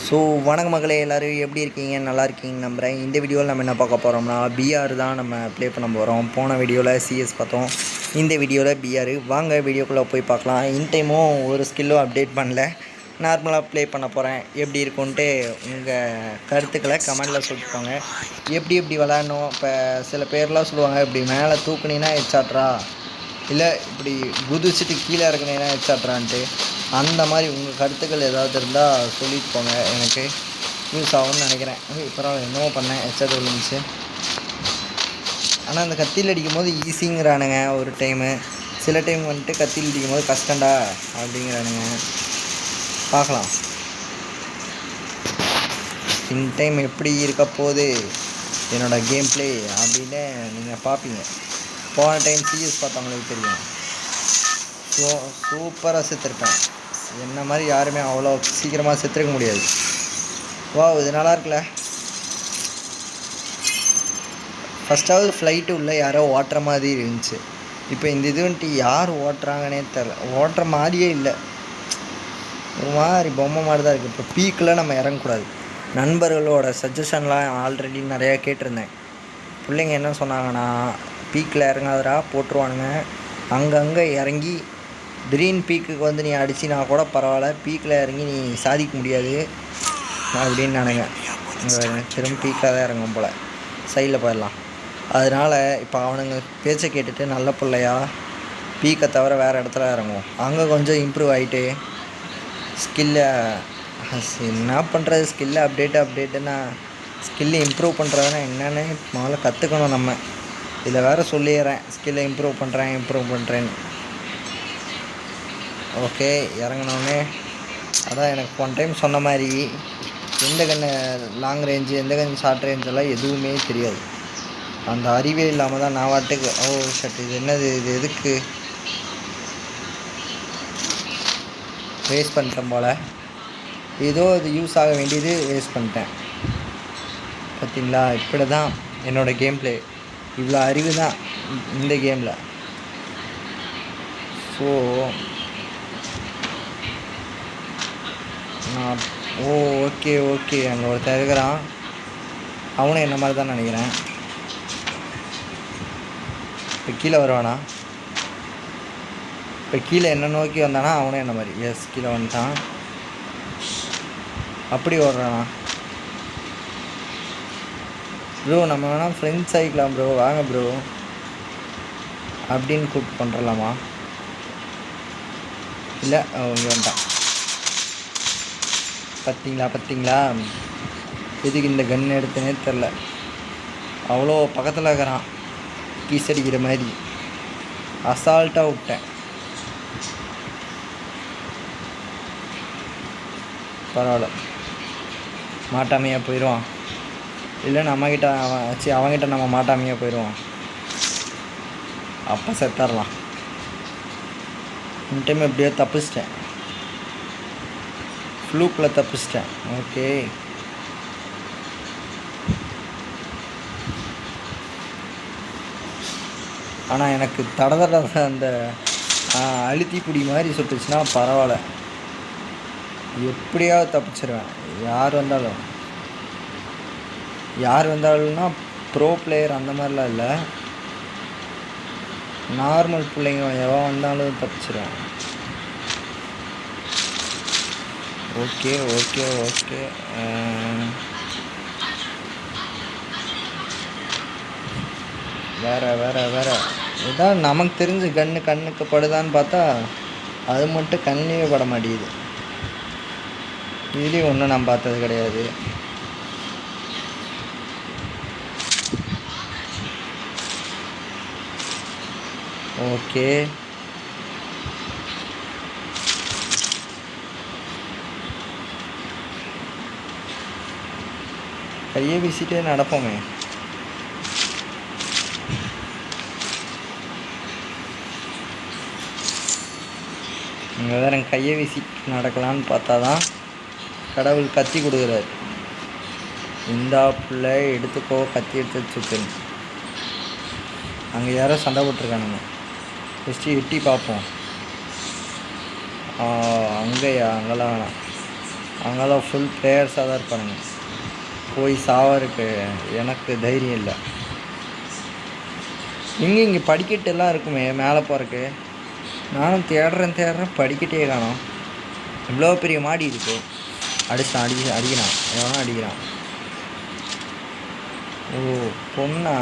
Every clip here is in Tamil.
ஸோ வணக்க மக்களே, எல்லோரும் எப்படி இருக்கீங்க? நல்லா இருக்கீங்க நம்புகிறேன். இந்த வீடியோவில் நம்ம என்ன பார்க்க போகிறோம்னா பிஆர் தான் நம்ம ப்ளே பண்ண போகிறோம். போன வீடியோவில் சிஎஸ் பார்த்தோம், இந்த வீடியோவில் பிஆர். வாங்க வீடியோக்குள்ளே போய் பார்க்கலாம். இன் டைமும் ஒரு ஸ்கில்லும் அப்டேட் பண்ணல, நார்மலாக ப்ளே பண்ண போகிறேன். எப்படி இருக்குன்ட்டு உங்கள் கருத்துக்களை கமெண்டில் சொல்லிட்டுப்பாங்க. எப்படி விளாட்ணும்? இப்போ சில பேர்லாம் சொல்லுவாங்க, இப்படி மேலே தூக்குனீங்கன்னா ஹெட்ஷாட்ரா, இல்லை இப்படி குதிச்சுட்டு கீழே இறக்குனீங்கன்னா ஹெட்ஷாட்ரான்ட்டு. அந்த மாதிரி உங்கள் கருத்துக்கள் ஏதாவது இருந்தால் சொல்லிட்டு போங்க, எனக்கு யூஸ் ஆகும்னு நினைக்கிறேன். பரவாயில்ல, என்னவோ பண்ணேன், ஹெட்ஷாட் விழுந்துச்சு. ஆனால் அந்த கத்தியில் அடிக்கும் போது ஈஸிங்கிறானுங்க ஒரு டைமு, சில டைம் வந்துட்டு கத்தியில் அடிக்கும் போது கஷ்டண்டா அப்படிங்கிறானுங்க. பார்க்கலாம் இன் டைம் எப்படி இருக்க போகுது என்னோடய கேம் ப்ளே அப்படின்னு நீங்கள் பார்ப்பீங்க. போன டைம் சிஎஸ் பார்த்தவங்களுக்கு தெரியும். சூப்பராக செத்துருப்பேன். என்ன மாதிரி யாருமே அவ்வளோ சீக்கிரமாக செத்துருக்க முடியாது. இது நல்லா இருக்குல்ல. ஃபஸ்ட்டாவது ஃப்ளைட்டு உள்ள யாரோ ஓட்டுற மாதிரி இருந்துச்சு. இப்போ இந்த இது வந்துட்டு யார் ஓட்டுறாங்கன்னே தெரில, ஓட்டுற மாதிரியே இல்லை, ஒரு மாதிரி பொம்மை மாதிரி தான் இருக்குது. இப்போ பீக்கில் நம்ம இறங்கக்கூடாது. நண்பர்களோட சஜஷன்லாம் ஆல்ரெடி நிறையா கேட்டிருந்தேன். பிள்ளைங்க என்ன சொன்னாங்கன்னா, பீக்கில் இறங்காதரா போட்டுருவானுங்க, அங்கங்கே இறங்கி க்ரீன் பீக்குக்கு வந்து நீ அடிச்சினா கூட பரவாயில்ல, பீக்கில் இறங்கி நீ சாதிக்க முடியாது அப்படின்னு நினைங்க. திரும்ப பீக்காக தான் இறங்கும் போல், சைடில் போயிடலாம். அதனால் இப்போ அவனுங்க பேச்சை கேட்டுட்டு நல்ல பிள்ளையா பீக்கை தவிர வேறு இடத்துல இறங்குவோம். அங்கே கொஞ்சம் இம்ப்ரூவ் ஆகிட்டு ஸ்கில்லை என்ன பண்ணுறது, ஸ்கில்லை அப்டேட்டுன்னா ஸ்கில்லை இம்ப்ரூவ் பண்ணுறதுன்னா என்னென்னு முதல்ல கற்றுக்கணும் நம்ம. இதில் வேறு சொல்லிடுறேன், ஸ்கில்லை இம்ப்ரூவ் பண்ணுறேன்னு. ஓகே, இறங்கினோடனே அதான் எனக்கு ஒன் டைம் சொன்ன மாதிரி, எந்த கன்று லாங் ரேஞ்சு, எந்த கன்று ஷார்ட் ரேஞ்செல்லாம் எதுவுமே தெரியாது. அந்த அறிவே இல்லாமல் தான் நான் வாட்டுக்கு ஷட் இது என்னது, இது எதுக்கு வேஸ்ட் பண்ணிட்டேன் போல், ஏதோ அது யூஸ் ஆக வேண்டியது வேஸ்ட் பண்ணிட்டேன். பார்த்தீங்களா, இப்படி தான் என்னோடய கேம் ப்ளே. இவ்வளோ அறிவு தான் இந்த கேமில். ஸோ நான் ஓகே அங்கே ஒருத்தர் இருக்கிறான், அவனும் என்ன மாதிரி தான் நினைக்கிறேன். இப்போ கீழே வருவானா? இப்போ கீழே என்ன நோக்கி வந்தானா அவனும் என்ன மாதிரி. எஸ், கீழே வந்துட்டான். அப்படி ஓடுறானா? ப்ரோ நம்ம வேணால் ஃப்ரெண்ட்ஸ் ஆகிக்கலாம் ப்ரோ, வாங்க ப்ரோ அப்படின்னு கூப்பிட்டு பண்ணுறலாமா? இல்லை, இங்கே வந்துட்டான். பார்த்தீங்களா எதுக்கு இந்த கன் எடுத்தனே தெரில. அவ்வளோ பக்கத்தில் இருக்கிறான், பீஸ் அடிக்கிற மாதிரி அசால்ட்டாக விட்டேன். பரவாயில்ல, மாட்டாமையாக போயிடுவான். இல்லை நம்மக்கிட்ட அவன்கிட்ட நம்ம மாட்டாமையாக போயிடுவான். அப்போ செத்தரலாம். இந்த டைம் எப்படியோ தப்பிச்சிட்டேன், ஃப்ளூக்கில் தப்பிச்சிட்டேன். ஓகே, ஆனால் எனக்கு தடதட அந்த அழுத்தி பிடி மாதிரி சுட்டுச்சுன்னா பரவாயில்ல, எப்படியாவது தப்பிச்சிருவேன். யார் வந்தாலும்னா ப்ரோ பிளேயர் அந்த மாதிரிலாம் இல்லை, நார்மல் பிள்ளைங்க எவன் வந்தாலும் தப்பிச்சிருவேன். ஓகே வேறு இதான் நமக்கு தெரிஞ்சு கண்ணுக்கு படுதான்னு பார்த்தா அது மட்டும் கண்ணிலே பட மாட்டேங்குது. இதுலேயும் ஒன்றும் நான் பார்த்தது கிடையாது. ஓகே, கையை வீசிட்டே நடப்போமே. இங்கே வேறு கையை வீசி நடக்கலான்னு பார்த்தா தான் கடவுள் கத்தி கொடுக்குறாரு. இந்தா பிள்ளை எடுத்துக்கோ, கத்தி எடுத்து சுற்றுன்னு. அங்கே யாரோ சண்டை போட்டிருக்கானுங்க, ஃபஸ்ட்டு எட்டி பார்ப்போம். அங்கேயா? அங்கெல்லாம் வேணாம், அங்கெல்லாம் ஃபுல் பிளேயர்ஸாக தான் இருப்பானுங்க. போய் சாவருக்கு எனக்கு தைரியம் இல்லை. இங்கே படிக்கட்டெல்லாம் இருக்குமே மேலே போகிறக்கு. நானும் தேடுறேன் படிக்கட்டே காணோம். இவ்வளோ பெரிய மாடி இருக்குது. அடிக்கிறான் எவனா அடிக்கிறான். ஓ பொண்ணா?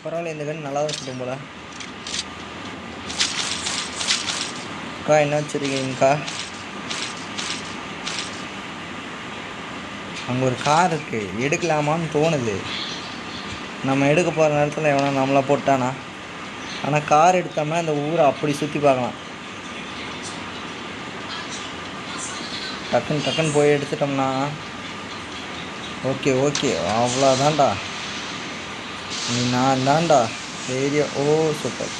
பரவாயில்ல, இந்த கண் நல்லா தான் சுட்டும் போல. அக்கா என்ன வச்சுருக்கீங்கக்கா? அங்கே ஒரு கார் இருக்குது, எடுக்கலாமான்னு தோணுது. நம்ம எடுக்க போகிற நேரத்தில் எவனா நம்மளை போட்டானா? ஆனால் கார் எடுத்தோம்னா அந்த ஊரை அப்படி சுற்றி பார்க்கலாம். டக்குன்னு போய் எடுத்துட்டோம்னா ஓகே அவ்வளோதான்டா. நான் தான்டா இந்த ஏரியா. ஓ சூப்பர்,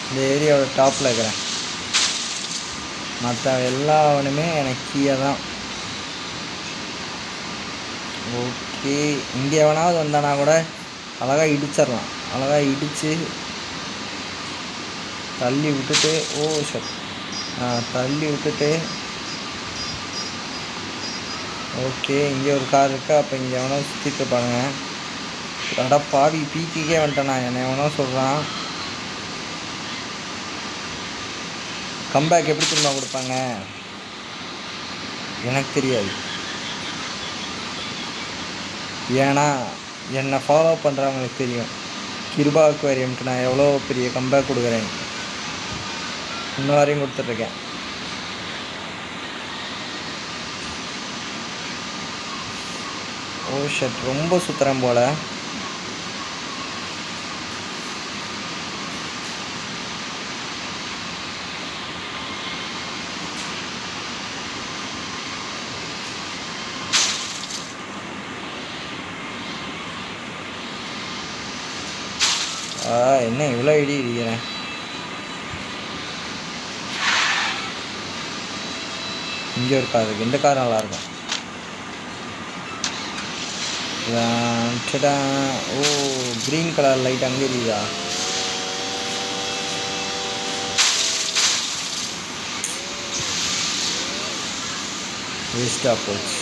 இந்த ஏரியாவோட டாப்பில் இருக்கிறேன். மற்ற எல்லாவனுமே எனக்கு கீழே தான். ஓகே, இங்கே எவனாவது வந்தானா கூட அழகாக இடிச்சிடலாம். அழகாக இடித்து தள்ளி விட்டுட்டு தள்ளி விட்டுட்டு ஓகே, இங்கே ஒரு கார் இருக்குது. அப்போ இங்கே எவனோ சுற்றிட்டு இருப்பானுங்க. பாவி பீக்கிக்கே வந்துட்டேண்ணா. என்னை எவனோ சொல்கிறான். கம்பேக் எப்படி திரும்ப கொடுப்பாங்க எனக்கு தெரியாது. ஏன்னா என்னை ஃபாலோ பண்ணுறவங்களுக்கு தெரியும். கிருபா அக்வேரியம்க்கு நான் எவ்வளோ பெரிய கம்பேக் கொடுக்குறேன். இன்னும் வரையும் கொடுத்துட்ருக்கேன். ஓ ஷட், ரொம்ப சுற்றுறேன் போல். என்ன இவ்வளோ இடி இடிக்கிறேன். இங்கே ஒரு கார் இருக்குது. இந்த கார் நல்லாயிருக்கும். ஓ க்ரீன் கலர் லைட் அங்கே இருக்குதா? வேஸ்ட்டாக போச்சு.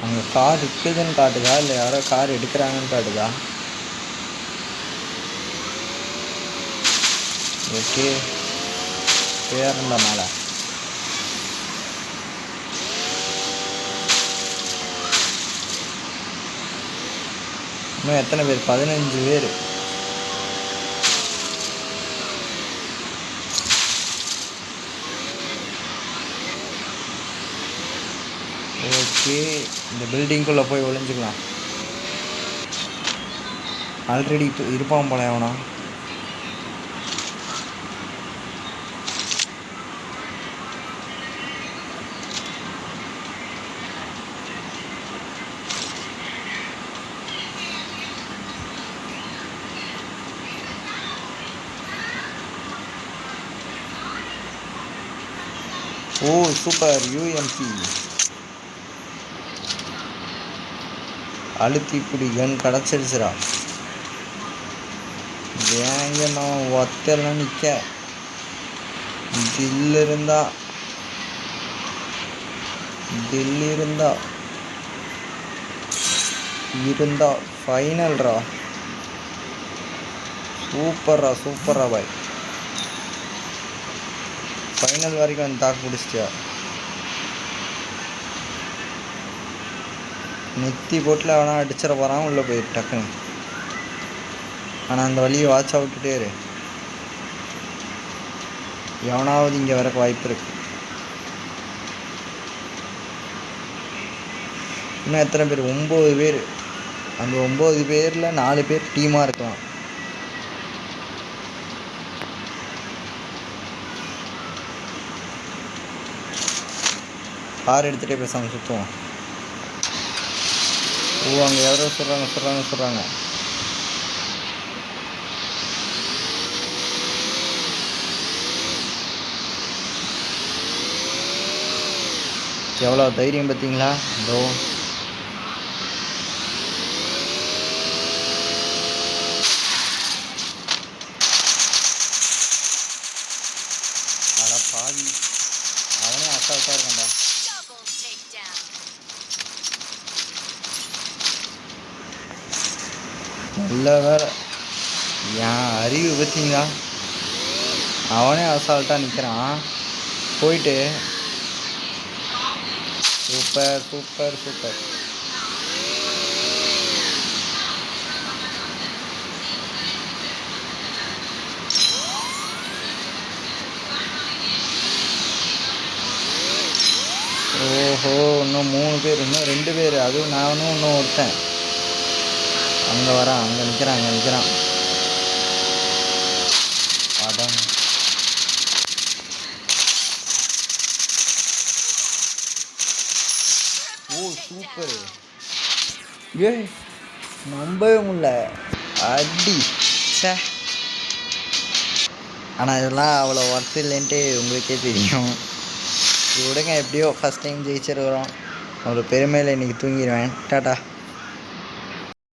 அங்கே கார் இருக்குதுன்னு காட்டுதா இல்லை யாரோ கார் எடுக்கிறாங்கன்னு காட்டுதா? ஓகே, பேருந்தா மேலே. இன்னும் எத்தனை பேர்? 15 பேர். ஓகே, இந்த பில்டிங்குள்ளே போய் ஒளிஞ்சுக்கலாம். ஆல்ரெடி இருப்பான் போல எவனா. ஓ சூப்பர், யூஎம்பி அழுத்தி பிடி கன் கிடச்சிருச்சுரா. ஏங்க நான் ஒத்தெல்லாம் நிற்க தில் இருந்தா ஃபைனல்ரா. சூப்பர்ரா பாய். ஃபைனல் வரைக்கும் வந்து தாக்கு பிடிச்சிட்டியா? நெத்தி போட்டில் அவனா அடிச்சிட போகிறான். உள்ளே போயிட்டு டக்குன்னு. ஆனால் அந்த வழியை வாட்ச் அவுட்டுட்டே இரு. எவனாவது இங்கே வரக்கு வாய்ப்பு இருக்கு. இன்னும் எத்தனை பேர்? 9 பேர். அந்த 9 பேரில் 4 பேர் டீமாக இருக்கலாம். கார் எடுத்துகிட்டே பேசாமல் சுற்றுவோம். ஓ அங்கே யாரோ சொல்கிறாங்க. எவ்வளோ தைரியம் பார்த்தீங்களா? இதோ பாவி, அவனே அசால்ட்டாக இருக்கான்டா. நல்ல வேலை, என் அறிவு பார்த்தீங்களா, அவனே அசால்ட்டாக நிற்கிறான். போயிட்டு சூப்பர் சூப்பர் சூப்பர். ஓஹோ, இன்னும் 3 பேர், இன்னும் 2 பேர், அதுவும் நானும் இன்னும் ஒருத்தன். அங்கே வரான், அங்கே நிற்கிறான். அதான் ஓ சூப்பர். ஏய் நம்பவே முடியல, அடி சே. ஆனால் இதெல்லாம் அவ்வளோ ஒர்த் இல்லைன்ட்டு உங்களுக்கே தெரியும். விடுங்க, எப்படியோ ஃபஸ்ட் டைம் ஜெயிச்சிருக்கிறோம். ஒரு பெருமையில் இன்றைக்கி தூங்கிடுவேன். டாட்டா.